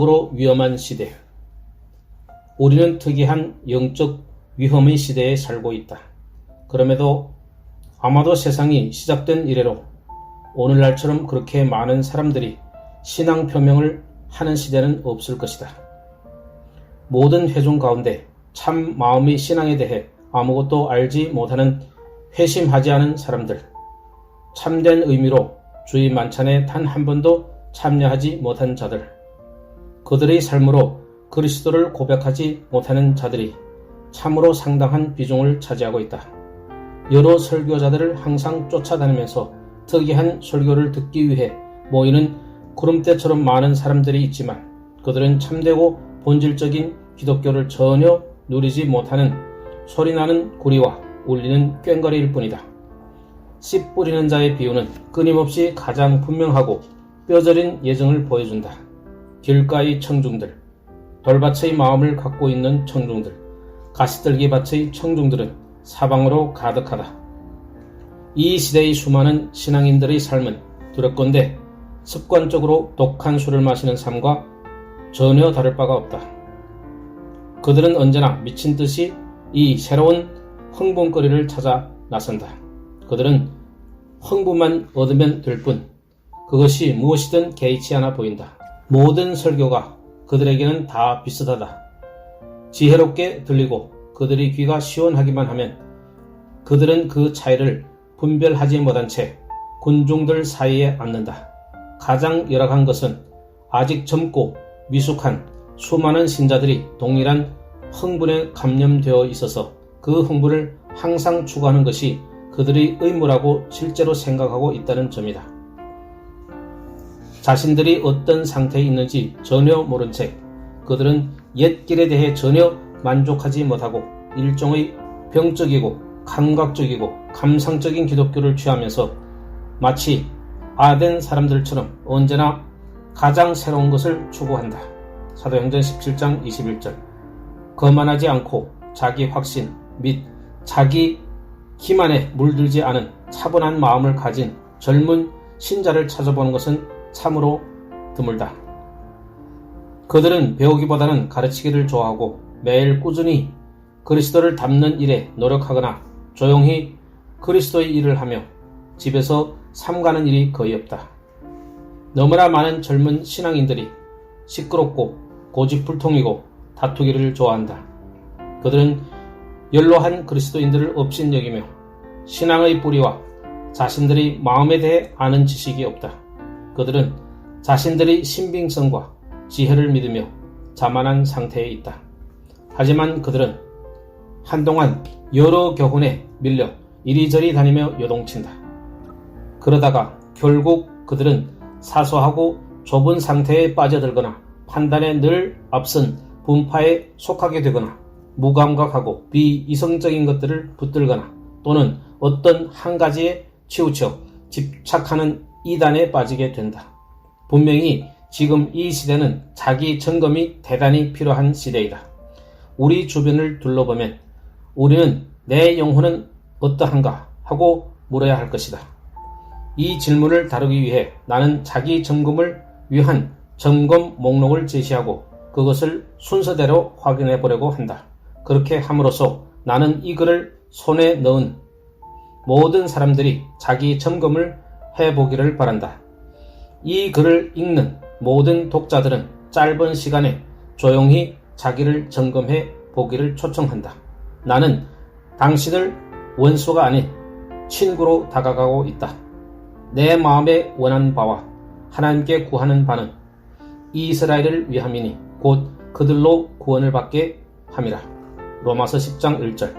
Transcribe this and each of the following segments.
으로 위험한 시대. 우리는 특이한 영적 위험의 시대에 살고 있다. 그럼에도 아마도 세상이 시작된 이래로 오늘날처럼 그렇게 많은 사람들이 신앙 표명을 하는 시대는 없을 것이다. 모든 회중 가운데 참 마음의 신앙에 대해 아무것도 알지 못하는 회심하지 않은 사람들, 참된 의미로 주의 만찬에 단 한 번도 참여하지 못한 자들, 그들의 삶으로 그리스도를 고백하지 못하는 자들이 참으로 상당한 비중을 차지하고 있다. 여러 설교자들을 항상 쫓아다니면서 특이한 설교를 듣기 위해 모이는 구름대처럼 많은 사람들이 있지만 그들은 참되고 본질적인 기독교를 전혀 누리지 못하는 소리나는 구리와 울리는 꽹과리일 뿐이다. 씨 뿌리는 자의 비유는 끊임없이 가장 분명하고 뼈저린 예정을 보여준다. 길가의 청중들, 돌밭의 마음을 갖고 있는 청중들, 가시떨기밭의 청중들은 사방으로 가득하다. 이 시대의 수많은 신앙인들의 삶은 두렵건대 습관적으로 독한 술을 마시는 삶과 전혀 다를 바가 없다. 그들은 언제나 미친 듯이 이 새로운 흥분거리를 찾아 나선다. 그들은 흥분만 얻으면 될 뿐 그것이 무엇이든 개의치 않아 보인다. 모든 설교가 그들에게는 다 비슷하다. 지혜롭게 들리고 그들의 귀가 시원하기만 하면 그들은 그 차이를 분별하지 못한 채 군중들 사이에 앉는다. 가장 열악한 것은 아직 젊고 미숙한 수많은 신자들이 동일한 흥분에 감염되어 있어서 그 흥분을 항상 추구하는 것이 그들의 의무라고 실제로 생각하고 있다는 점이다. 자신들이 어떤 상태에 있는지 전혀 모른 채 그들은 옛 길에 대해 전혀 만족하지 못하고 일종의 병적이고 감각적이고 감상적인 기독교를 취하면서 마치 아덴 사람들처럼 언제나 가장 새로운 것을 추구한다. 사도행전 17장 21절. 거만하지 않고 자기 확신 및 자기 기만에 물들지 않은 차분한 마음을 가진 젊은 신자를 찾아보는 것은 참으로 드물다. 그들은 배우기보다는 가르치기를 좋아하고 매일 꾸준히 그리스도를 닮는 일에 노력하거나 조용히 그리스도의 일을 하며 집에서 삼가는 일이 거의 없다. 너무나 많은 젊은 신앙인들이 시끄럽고 고집불통이고 다투기를 좋아한다. 그들은 연로한 그리스도인들을 업신여기며 신앙의 뿌리와 자신들의 마음에 대해 아는 지식이 없다. 그들은 자신들의 신빙성과 지혜를 믿으며 자만한 상태에 있다. 하지만 그들은 한동안 여러 교훈에 밀려 이리저리 다니며 요동친다. 그러다가 결국 그들은 사소하고 좁은 상태에 빠져들거나 판단에 늘 앞선 분파에 속하게 되거나 무감각하고 비이성적인 것들을 붙들거나 또는 어떤 한 가지에 치우쳐 집착하는 이단에 빠지게 된다. 분명히 지금 이 시대는 자기 점검이 대단히 필요한 시대이다. 우리 주변을 둘러보면 우리는 내 영혼은 어떠한가 하고 물어야 할 것이다. 이 질문을 다루기 위해 나는 자기 점검을 위한 점검 목록을 제시하고 그것을 순서대로 확인해 보려고 한다. 그렇게 함으로써 나는 이 글을 손에 넣은 모든 사람들이 자기 점검을 해보기를 바란다. 이 글을 읽는 모든 독자들은 짧은 시간에 조용히 자기를 점검해 보기를 초청한다. 나는 당신을 원수가 아닌 친구로 다가가고 있다. 내 마음에 원한 바와 하나님께 구하는 바는 이스라엘을 위함이니 곧 그들로 구원을 받게 함이라. 로마서 10장 1절.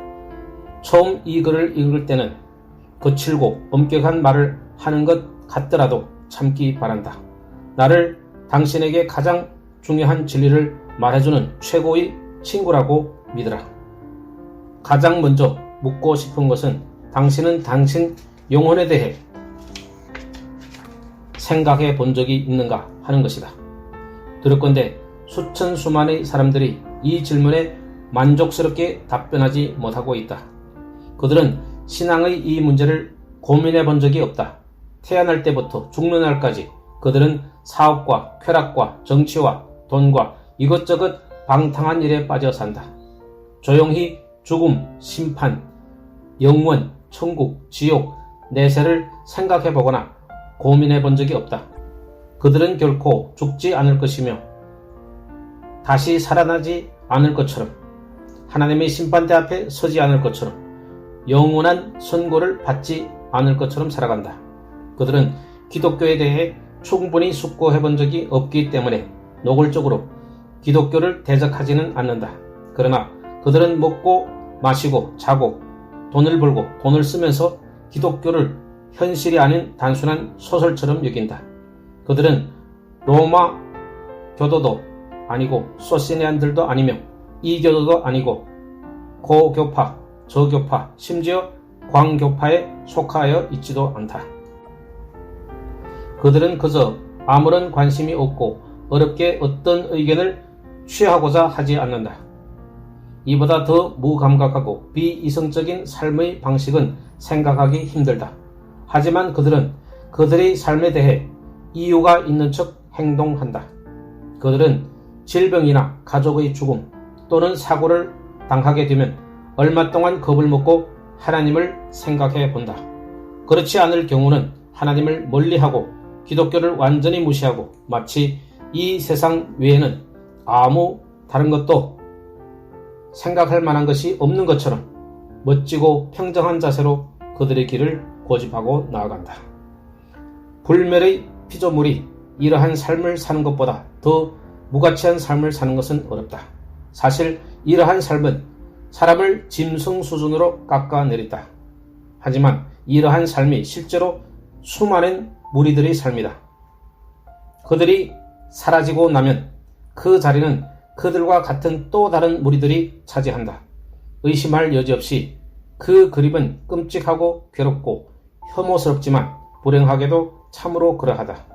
처음 이 글을 읽을 때는 거칠고 엄격한 말을 하는 것 같더라도 참기 바란다. 나를 당신에게 가장 중요한 진리를 말해주는 최고의 친구라고 믿으라. 가장 먼저 묻고 싶은 것은 당신은 당신 영혼에 대해 생각해 본 적이 있는가 하는 것이다. 그렇건대 수천 수만의 사람들이 이 질문에 만족스럽게 답변하지 못하고 있다. 그들은 신앙의 이 문제를 고민해 본 적이 없다. 태어날 때부터 죽는 날까지 그들은 사업과 쾌락과 정치와 돈과 이것저것 방탕한 일에 빠져 산다. 조용히 죽음, 심판, 영원, 천국, 지옥, 내세를 생각해 보거나 고민해 본 적이 없다. 그들은 결코 죽지 않을 것이며 다시 살아나지 않을 것처럼 하나님의 심판대 앞에 서지 않을 것처럼 영원한 선고를 받지 않을 것처럼 살아간다. 그들은 기독교에 대해 충분히 숙고해 본 적이 없기 때문에 노골적으로 기독교를 대적하지는 않는다. 그러나 그들은 먹고 마시고 자고 돈을 벌고 돈을 쓰면서 기독교를 현실이 아닌 단순한 소설처럼 여긴다. 그들은 로마 교도도 아니고 소시니안들도 아니며 이교도도 아니고 고교파, 저교파, 심지어 광교파에 속하여 있지도 않다. 그들은 그저 아무런 관심이 없고 어렵게 어떤 의견을 취하고자 하지 않는다. 이보다 더 무감각하고 비이성적인 삶의 방식은 생각하기 힘들다. 하지만 그들은 그들의 삶에 대해 이유가 있는 척 행동한다. 그들은 질병이나 가족의 죽음 또는 사고를 당하게 되면 얼마 동안 겁을 먹고 하나님을 생각해 본다. 그렇지 않을 경우는 하나님을 멀리하고 기독교를 완전히 무시하고 마치 이 세상 외에는 아무 다른 것도 생각할 만한 것이 없는 것처럼 멋지고 평정한 자세로 그들의 길을 고집하고 나아간다. 불멸의 피조물이 이러한 삶을 사는 것보다 더 무가치한 삶을 사는 것은 어렵다. 사실 이러한 삶은 사람을 짐승 수준으로 깎아내린다. 하지만 이러한 삶이 실제로 수많은 무리들의 삶이다. 그들이 사라지고 나면 그 자리는 그들과 같은 또 다른 무리들이 차지한다. 의심할 여지 없이 그 그림은 끔찍하고 괴롭고 혐오스럽지만 불행하게도 참으로 그러하다.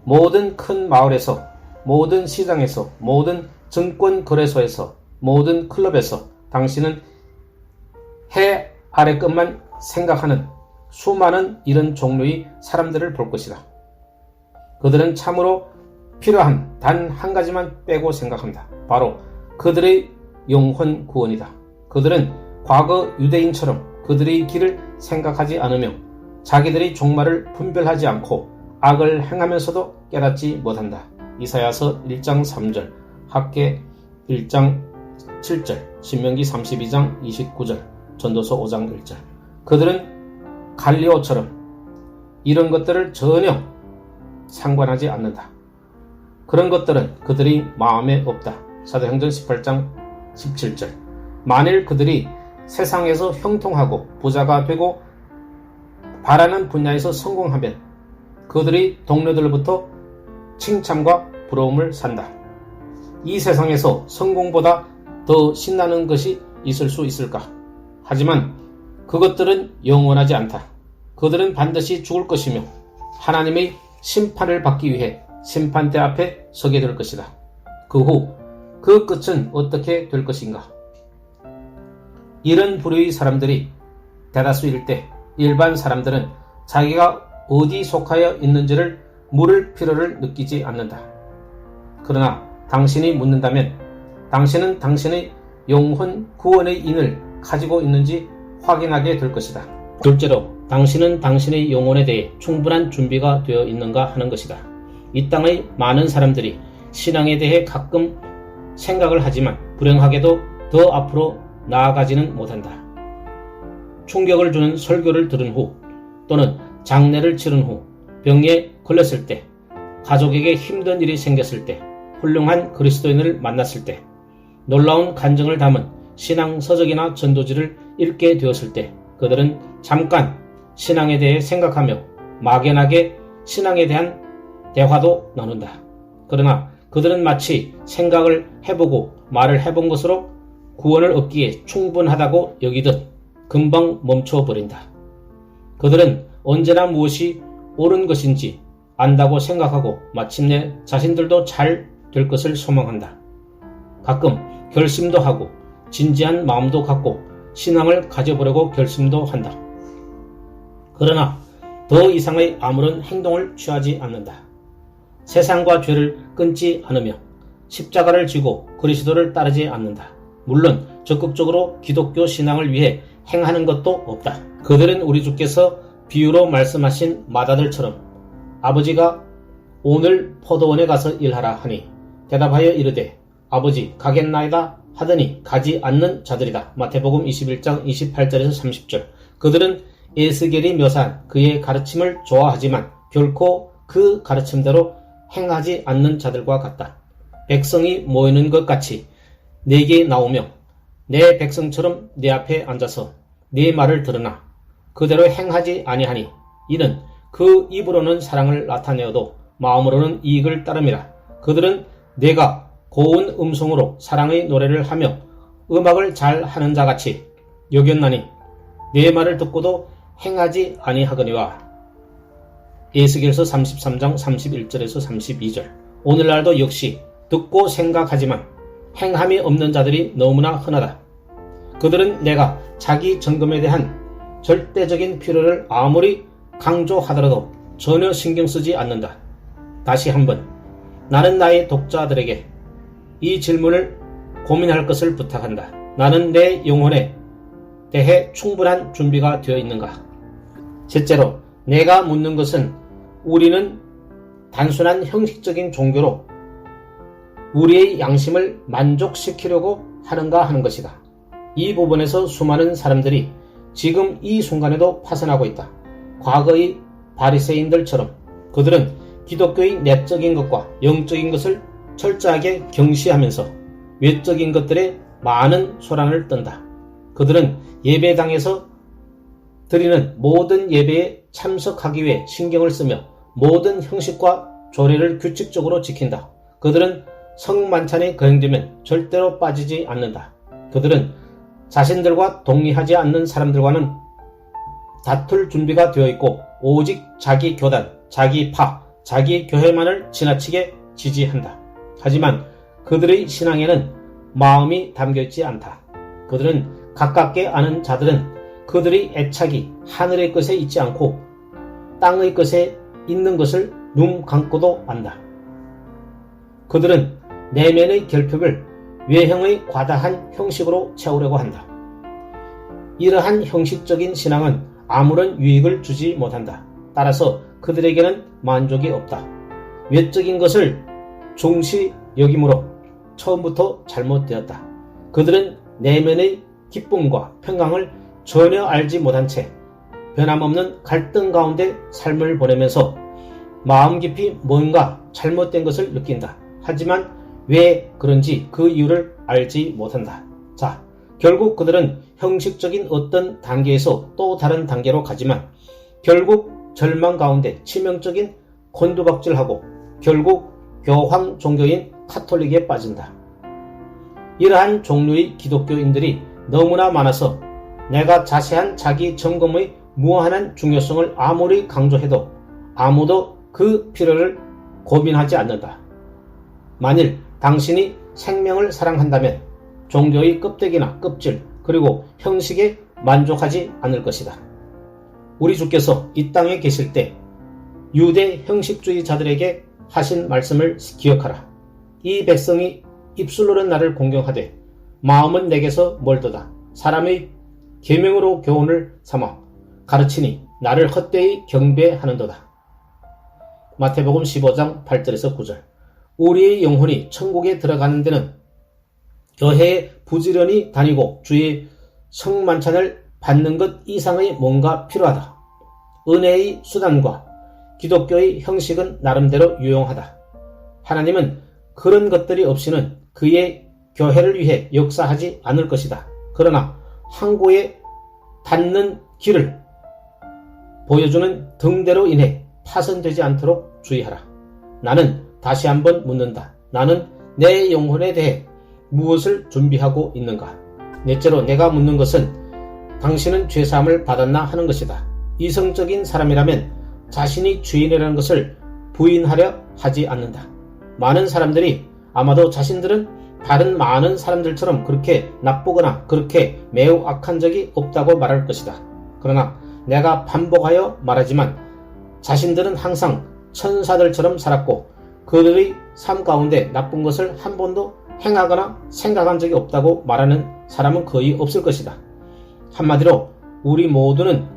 모든 큰 마을에서, 모든 시장에서, 모든 증권 거래소에서, 모든 클럽에서 당신은 해 아래 것만 생각하는 수많은 이런 종류의 사람들을 볼 것이다. 그들은 참으로 필요한 단 한 가지만 빼고 생각한다. 바로 그들의 영혼 구원이다. 그들은 과거 유대인처럼 그들의 길을 생각하지 않으며 자기들의 종말을 분별하지 않고 악을 행하면서도 깨닫지 못한다. 이사야서 1장 3절, 학개 1장 7절, 신명기 32장 29절, 전도서 5장 1절. 그들은 갈리오처럼 이런 것들을 전혀 상관하지 않는다. 그런 것들은 그들이 마음에 없다. 사도행전 18장 17절. 만일 그들이 세상에서 형통하고 부자가 되고 바라는 분야에서 성공하면 그들의 동료들로부터 칭찬과 부러움을 산다. 이 세상에서 성공보다 더 신나는 것이 있을 수 있을까? 하지만 그것들은 영원하지 않다. 그들은 반드시 죽을 것이며 하나님의 심판을 받기 위해 심판대 앞에 서게 될 것이다. 그 후 그 끝은 어떻게 될 것인가? 이런 부류의 사람들이 대다수일 때 일반 사람들은 자기가 어디 속하여 있는지를 물을 필요를 느끼지 않는다. 그러나 당신이 묻는다면 당신은 당신의 영혼 구원의 인을 가지고 있는지 확인하게 될 것이다. 둘째로 당신은 당신의 영혼에 대해 충분한 준비가 되어 있는가 하는 것이다. 이 땅의 많은 사람들이 신앙에 대해 가끔 생각을 하지만 불행하게도 더 앞으로 나아가지는 못한다. 충격을 주는 설교를 들은 후 또는 장례를 치른 후 병에 걸렸을 때, 가족에게 힘든 일이 생겼을 때, 훌륭한 그리스도인을 만났을 때, 놀라운 간증을 담은 신앙 서적이나 전도지를 읽게 되었을 때 그들은 잠깐 신앙에 대해 생각하며 막연하게 신앙에 대한 대화도 나눈다. 그러나 그들은 마치 생각을 해보고 말을 해본 것으로 구원을 얻기에 충분하다고 여기듯 금방 멈춰버린다. 그들은 언제나 무엇이 옳은 것인지 안다고 생각하고 마침내 자신들도 잘 될 것을 소망한다. 가끔 결심도 하고 진지한 마음도 갖고 신앙을 가져보려고 결심도 한다. 그러나 더 이상의 아무런 행동을 취하지 않는다. 세상과 죄를 끊지 않으며 십자가를 지고 그리스도를 따르지 않는다. 물론 적극적으로 기독교 신앙을 위해 행하는 것도 없다. 그들은 우리 주께서 비유로 말씀하신 맏아들처럼 아버지가 오늘 포도원에 가서 일하라 하니 대답하여 이르되 아버지 가겠나이다 하더니 가지 않는 자들이다. 마태복음 21장 28절에서 30절. 그들은 에스겔이 묘사한 그의 가르침을 좋아하지만 결코 그 가르침대로 행하지 않는 자들과 같다. 백성이 모이는 것 같이 내게 나오며 내 백성처럼 내 앞에 앉아서 네 말을 들으나 그대로 행하지 아니하니 이는 그 입으로는 사랑을 나타내어도 마음으로는 이익을 따름이라. 그들은 내가 고운 음성으로 사랑의 노래를 하며 음악을 잘 하는 자같이 여겼나니 내 말을 듣고도 행하지 아니하거니와. 에스겔서 33장 31절에서 32절. 오늘날도 역시 듣고 생각하지만 행함이 없는 자들이 너무나 흔하다. 그들은 내가 자기 점검에 대한 절대적인 필요를 아무리 강조하더라도 전혀 신경 쓰지 않는다. 다시 한번 나는 나의 독자들에게 이 질문을 고민할 것을 부탁한다. 나는 내 영혼에 대해 충분한 준비가 되어 있는가? 셋째로 내가 묻는 것은 우리는 단순한 형식적인 종교로 우리의 양심을 만족시키려고 하는가 하는 것이다. 이 부분에서 수많은 사람들이 지금 이 순간에도 파산하고 있다. 과거의 바리새인들처럼 그들은 기독교의 내적인 것과 영적인 것을 철저하게 경시하면서 외적인 것들에 많은 소란을 떤다. 그들은 예배당에서 드리는 모든 예배에 참석하기 위해 신경을 쓰며 모든 형식과 조례를 규칙적으로 지킨다. 그들은 성만찬이 거행되면 절대로 빠지지 않는다. 그들은 자신들과 동의하지 않는 사람들과는 다툴 준비가 되어 있고 오직 자기 교단, 자기 파, 자기 교회만을 지나치게 지지한다. 하지만 그들의 신앙에는 마음이 담겨있지 않다. 그들은 가깝게 아는 자들은 그들의 애착이 하늘의 것에 있지 않고 땅의 것에 있는 것을 눈 감고도 안다. 그들은 내면의 결핍을 외형의 과다한 형식으로 채우려고 한다. 이러한 형식적인 신앙은 아무런 유익을 주지 못한다. 따라서 그들에게는 만족이 없다. 외적인 것을 중시 여김으로 처음부터 잘못되었다. 그들은 내면의 기쁨과 평강을 전혀 알지 못한 채 변함없는 갈등 가운데 삶을 보내면서 마음 깊이 뭔가 잘못된 것을 느낀다. 하지만 왜 그런지 그 이유를 알지 못한다. 자, 결국 그들은 형식적인 어떤 단계에서 또 다른 단계로 가지만 결국 절망 가운데 치명적인 곤두박질하고 결국 교황 종교인 카톨릭에 빠진다. 이러한 종류의 기독교인들이 너무나 많아서 내가 자세한 자기 점검의 무한한 중요성을 아무리 강조해도 아무도 그 필요를 고민하지 않는다. 만일 당신이 생명을 사랑한다면 종교의 껍데기나 껍질 그리고 형식에 만족하지 않을 것이다. 우리 주께서 이 땅에 계실 때 유대 형식주의자들에게 하신 말씀을 기억하라. 이 백성이 입술로는 나를 공경하되 마음은 내게서 멀도다. 사람의 계명으로 교훈을 삼아 가르치니 나를 헛되이 경배하는도다. 마태복음 15장 8절에서 9절. 우리의 영혼이 천국에 들어가는 데는 교회에 부지런히 다니고 주의 성만찬을 받는 것 이상의 뭔가 필요하다. 은혜의 수단과 기독교의 형식은 나름대로 유용하다. 하나님은 그런 것들이 없이는 그의 교회를 위해 역사하지 않을 것이다. 그러나 항구에 닿는 길을 보여주는 등대로 인해 파손되지 않도록 주의하라. 나는 다시 한번 묻는다. 나는 내 영혼에 대해 무엇을 준비하고 있는가? 넷째로 내가 묻는 것은 당신은 죄사함을 받았나 하는 것이다. 이성적인 사람이라면 자신이 죄인이라는 것을 부인하려 하지 않는다. 많은 사람들이 아마도 자신들은 다른 많은 사람들처럼 그렇게 나쁘거나 그렇게 매우 악한 적이 없다고 말할 것이다. 그러나 내가 반복하여 말하지만 자신들은 항상 천사들처럼 살았고 그들의 삶 가운데 나쁜 것을 한 번도 행하거나 생각한 적이 없다고 말하는 사람은 거의 없을 것이다. 한마디로 우리 모두는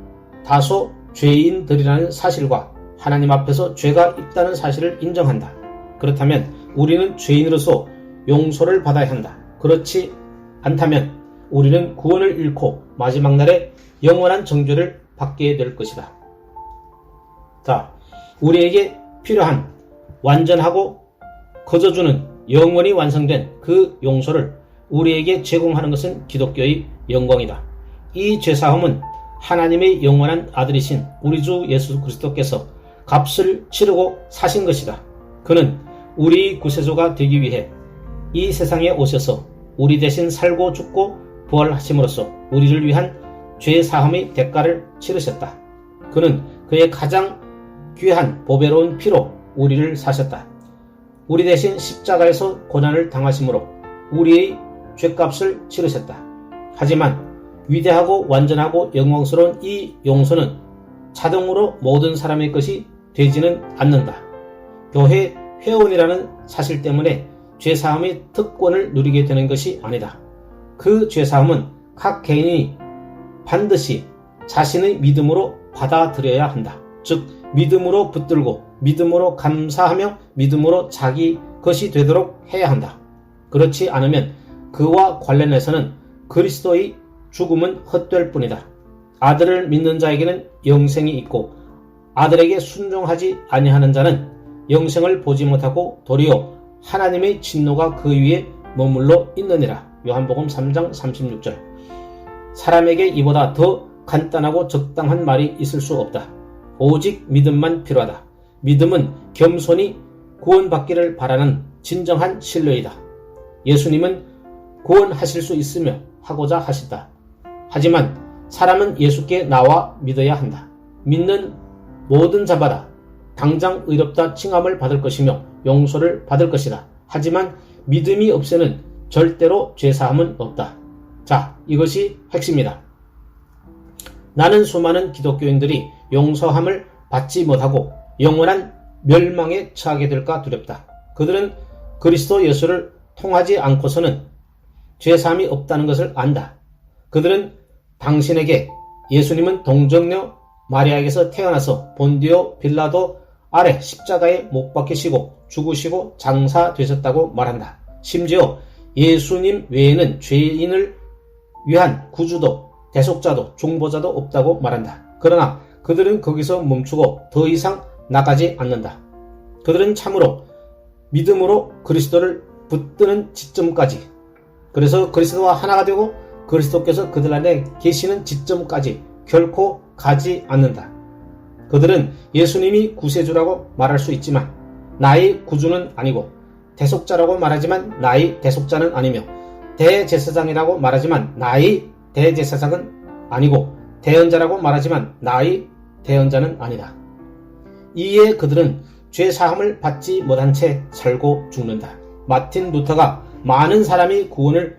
다소 죄인들이라는 사실과 하나님 앞에서 죄가 있다는 사실을 인정한다. 그렇다면 우리는 죄인으로서 용서를 받아야 한다. 그렇지 않다면 우리는 구원을 잃고 마지막 날에 영원한 정죄를 받게 될 것이다. 자, 우리에게 필요한 완전하고 거저주는 영원히 완성된 그 용서를 우리에게 제공하는 것은 기독교의 영광이다. 이 죄사함은 하나님의 영원한 아들이신 우리 주 예수 그리스도께서 값을 치르고 사신 것이다. 그는 우리 구세주가 되기 위해 이 세상에 오셔서 우리 대신 살고 죽고 부활하심으로써 우리를 위한 죄사함의 대가를 치르셨다. 그는 그의 가장 귀한 보배로운 피로 우리를 사셨다. 우리 대신 십자가에서 고난을 당하심으로 우리의 죄값을 치르셨다. 하지만 위대하고 완전하고 영광스러운 이 용서는 자동으로 모든 사람의 것이 되지는 않는다. 교회 회원이라는 사실 때문에 죄사함의 특권을 누리게 되는 것이 아니다. 그 죄사함은 각 개인이 반드시 자신의 믿음으로 받아들여야 한다. 즉 믿음으로 붙들고 믿음으로 감사하며 믿음으로 자기 것이 되도록 해야 한다. 그렇지 않으면 그와 관련해서는 그리스도의 죽음은 헛될 뿐이다. 아들을 믿는 자에게는 영생이 있고 아들에게 순종하지 아니하는 자는 영생을 보지 못하고 도리어 하나님의 진노가 그 위에 머물러 있느니라. 요한복음 3장 36절. 사람에게 이보다 더 간단하고 적당한 말이 있을 수 없다. 오직 믿음만 필요하다. 믿음은 겸손히 구원받기를 바라는 진정한 신뢰이다. 예수님은 구원하실 수 있으며 하고자 하신다. 하지만 사람은 예수께 나와 믿어야 한다. 믿는 모든 자마다 당장 의롭다 칭함을 받을 것이며 용서를 받을 것이다. 하지만 믿음이 없이는 절대로 죄사함은 없다. 자, 이것이 핵심이다. 나는 수많은 기독교인들이 용서함을 받지 못하고 영원한 멸망에 처하게 될까 두렵다. 그들은 그리스도 예수를 통하지 않고서는 죄사함이 없다는 것을 안다. 그들은 당신에게 예수님은 동정녀 마리아에게서 태어나서 본디오 빌라도 아래 십자가에 못 박히시고 죽으시고 장사되셨다고 말한다. 심지어 예수님 외에는 죄인을 위한 구주도 대속자도 중보자도 없다고 말한다. 그러나 그들은 거기서 멈추고 더 이상 나가지 않는다. 그들은 참으로 믿음으로 그리스도를 붙드는 지점까지, 그래서 그리스도와 하나가 되고 그리스도께서 그들 안에 계시는 지점까지 결코 가지 않는다. 그들은 예수님이 구세주라고 말할 수 있지만 나의 구주는 아니고, 대속자라고 말하지만 나의 대속자는 아니며, 대제사장이라고 말하지만 나의 대제사장은 아니고, 대언자라고 말하지만 나의 대언자는 아니다. 이에 그들은 죄사함을 받지 못한 채 살고 죽는다. 마틴 루터가 많은 사람이 구원을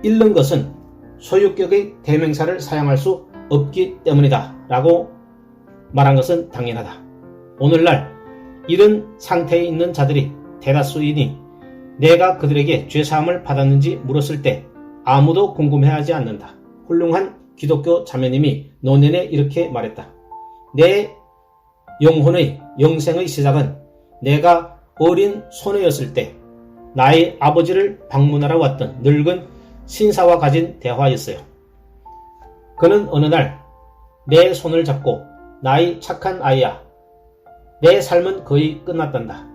잃는 것은 소유격의 대명사를 사용할 수 없기 때문이다 라고 말한 것은 당연하다. 오늘날 이런 상태에 있는 자들이 대다수이니 내가 그들에게 죄사함을 받았는지 물었을 때 아무도 궁금해하지 않는다. 훌륭한 기독교 자매님이 노년에 이렇게 말했다. 내 영혼의 영생의 시작은 내가 어린 소녀였을 때 나의 아버지를 방문하러 왔던 늙은 신사와 가진 대화였어요. 그는 어느 날 내 손을 잡고 나의 착한 아이야, 내 삶은 거의 끝났단다.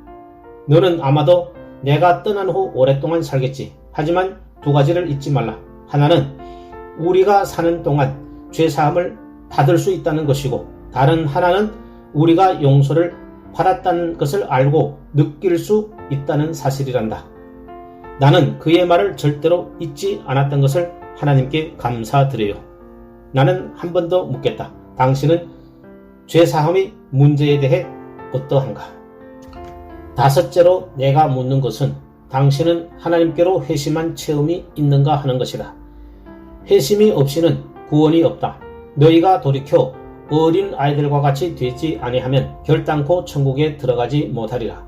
너는 아마도 내가 떠난 후 오랫동안 살겠지. 하지만 두 가지를 잊지 말라. 하나는 우리가 사는 동안 죄사함을 받을 수 있다는 것이고, 다른 하나는 우리가 용서를 받았다는 것을 알고 느낄 수 있다는 사실이란다. 나는 그의 말을 절대로 잊지 않았던 것을 하나님께 감사드려요. 나는 한 번 더 묻겠다. 당신은 죄사함의 문제에 대해 어떠한가? 다섯째로 내가 묻는 것은 당신은 하나님께로 회심한 체험이 있는가 하는 것이다. 회심이 없이는 구원이 없다. 너희가 돌이켜 어린 아이들과 같이 되지 아니하면 결단코 천국에 들어가지 못하리라.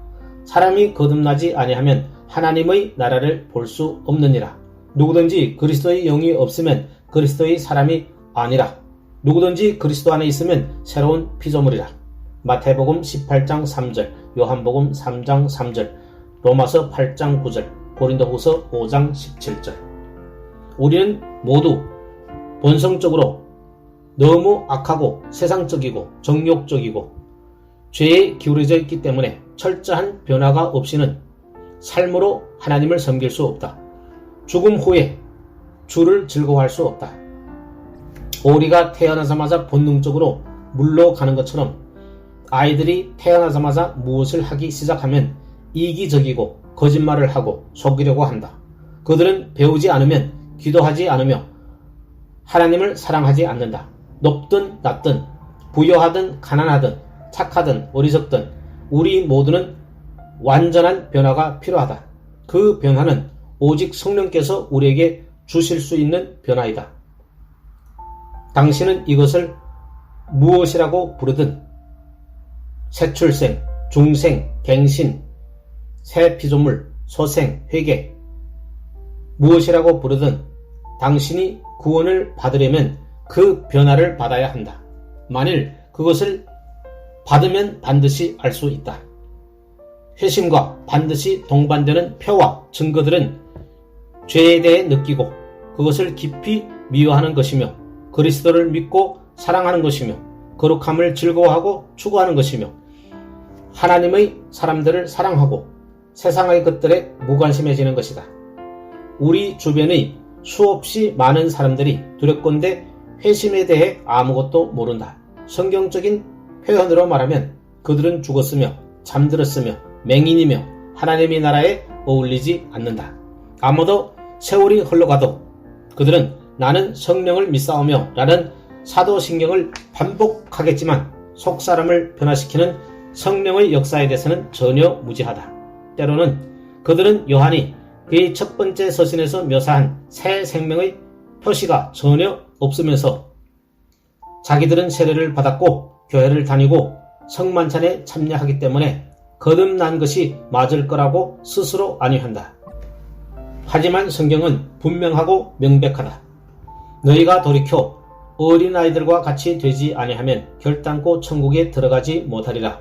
사람이 거듭나지 아니하면 하나님의 나라를 볼 수 없느니라. 누구든지 그리스도의 영이 없으면 그리스도의 사람이 아니라. 누구든지 그리스도 안에 있으면 새로운 피조물이라. 마태복음 18장 3절, 요한복음 3장 3절, 로마서 8장 9절, 고린도후서 5장 17절. 우리는 모두 본성적으로 너무 악하고 세상적이고 정욕적이고 죄에 기울어져 있기 때문에 철저한 변화가 없이는 삶으로 하나님을 섬길 수 없다. 죽음 후에 주를 즐거워할 수 없다. 오리가 태어나자마자 본능적으로 물로 가는 것처럼 아이들이 태어나자마자 무엇을 하기 시작하면 이기적이고 거짓말을 하고 속이려고 한다. 그들은 배우지 않으면 기도하지 않으며 하나님을 사랑하지 않는다. 높든 낮든 부여하든 가난하든 착하든 어리석든 우리 모두는 완전한 변화가 필요하다. 그 변화는 오직 성령께서 우리에게 주실 수 있는 변화이다. 당신은 이것을 무엇이라고 부르든 새출생, 중생, 갱신, 새 피조물, 소생, 회개 무엇이라고 부르든 당신이 구원을 받으려면 그 변화를 받아야 한다. 만일 그것을 받으면 반드시 알 수 있다. 회심과 반드시 동반되는 표와 증거들은 죄에 대해 느끼고 그것을 깊이 미워하는 것이며 그리스도를 믿고 사랑하는 것이며 거룩함을 즐거워하고 추구하는 것이며 하나님의 사람들을 사랑하고 세상의 것들에 무관심해지는 것이다. 우리 주변의 수없이 많은 사람들이 두렵건대 회심에 대해 아무것도 모른다. 성경적인 표현으로 말하면 그들은 죽었으며 잠들었으며 맹인이며 하나님의 나라에 어울리지 않는다. 아무도 세월이 흘러가도 그들은 나는 성령을 믿사오며 라는 사도신경을 반복하겠지만 속사람을 변화시키는 성령의 역사에 대해서는 전혀 무지하다. 때로는 그들은 요한이 그의 첫 번째 서신에서 묘사한 새 생명의 표시가 전혀 없으면서 자기들은 세례를 받았고 교회를 다니고 성만찬에 참여하기 때문에 거듭난 것이 맞을 거라고 스스로 안위한다. 하지만 성경은 분명하고 명백하다. 너희가 돌이켜 어린아이들과 같이 되지 아니하면 결단코 천국에 들어가지 못하리라.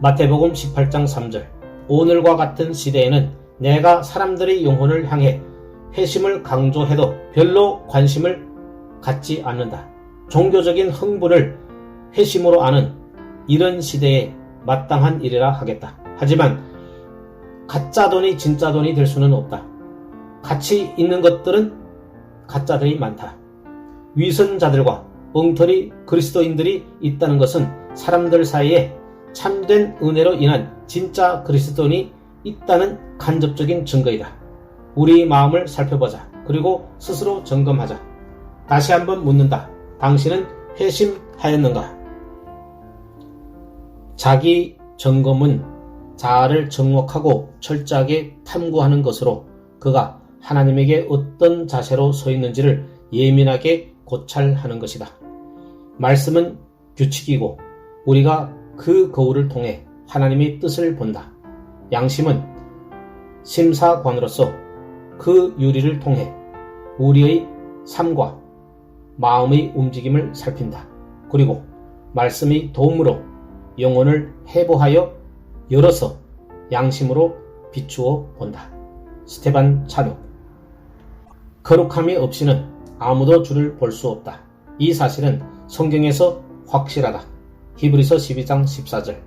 마태복음 18장 3절. 오늘과 같은 시대에는 내가 사람들의 영혼을 향해 회심을 강조해도 별로 관심을 갖지 않는다. 종교적인 흥분을 회심으로 아는 이런 시대에 마땅한 일이라 하겠다. 하지만 가짜 돈이 진짜 돈이 될 수는 없다. 가치 있는 것들은 가짜들이 많다. 위선자들과 엉터리 그리스도인들이 있다는 것은 사람들 사이에 참된 은혜로 인한 진짜 그리스도인이 있다는 간접적인 증거이다. 우리 마음을 살펴보자. 그리고 스스로 점검하자. 다시 한번 묻는다. 당신은 회심하였는가? 자기 점검은 자아를 정확하고 철저하게 탐구하는 것으로 그가 하나님에게 어떤 자세로 서 있는지를 예민하게 고찰하는 것이다. 말씀은 규칙이고 우리가 그 거울을 통해 하나님의 뜻을 본다. 양심은 심사관으로서 그 유리를 통해 우리의 삶과 마음의 움직임을 살핀다. 그리고 말씀의 도움으로 영혼을 해보하여 열어서 양심으로 비추어 본다. 스테반 차뇨. 거룩함이 없이는 아무도 주를 볼 수 없다. 이 사실은 성경에서 확실하다. 히브리서 12장 14절.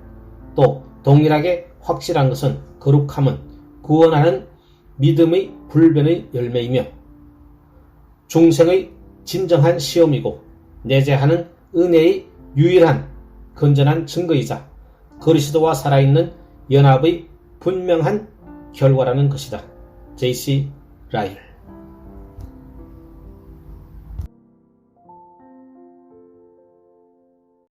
또 동일하게 확실한 것은 거룩함은 구원하는 믿음의 불변의 열매이며 중생의 진정한 시험이고 내재하는 은혜의 유일한 건전한 증거이자 그리스도와 살아있는 연합의 분명한 결과라는 것이다. J.C. 라일.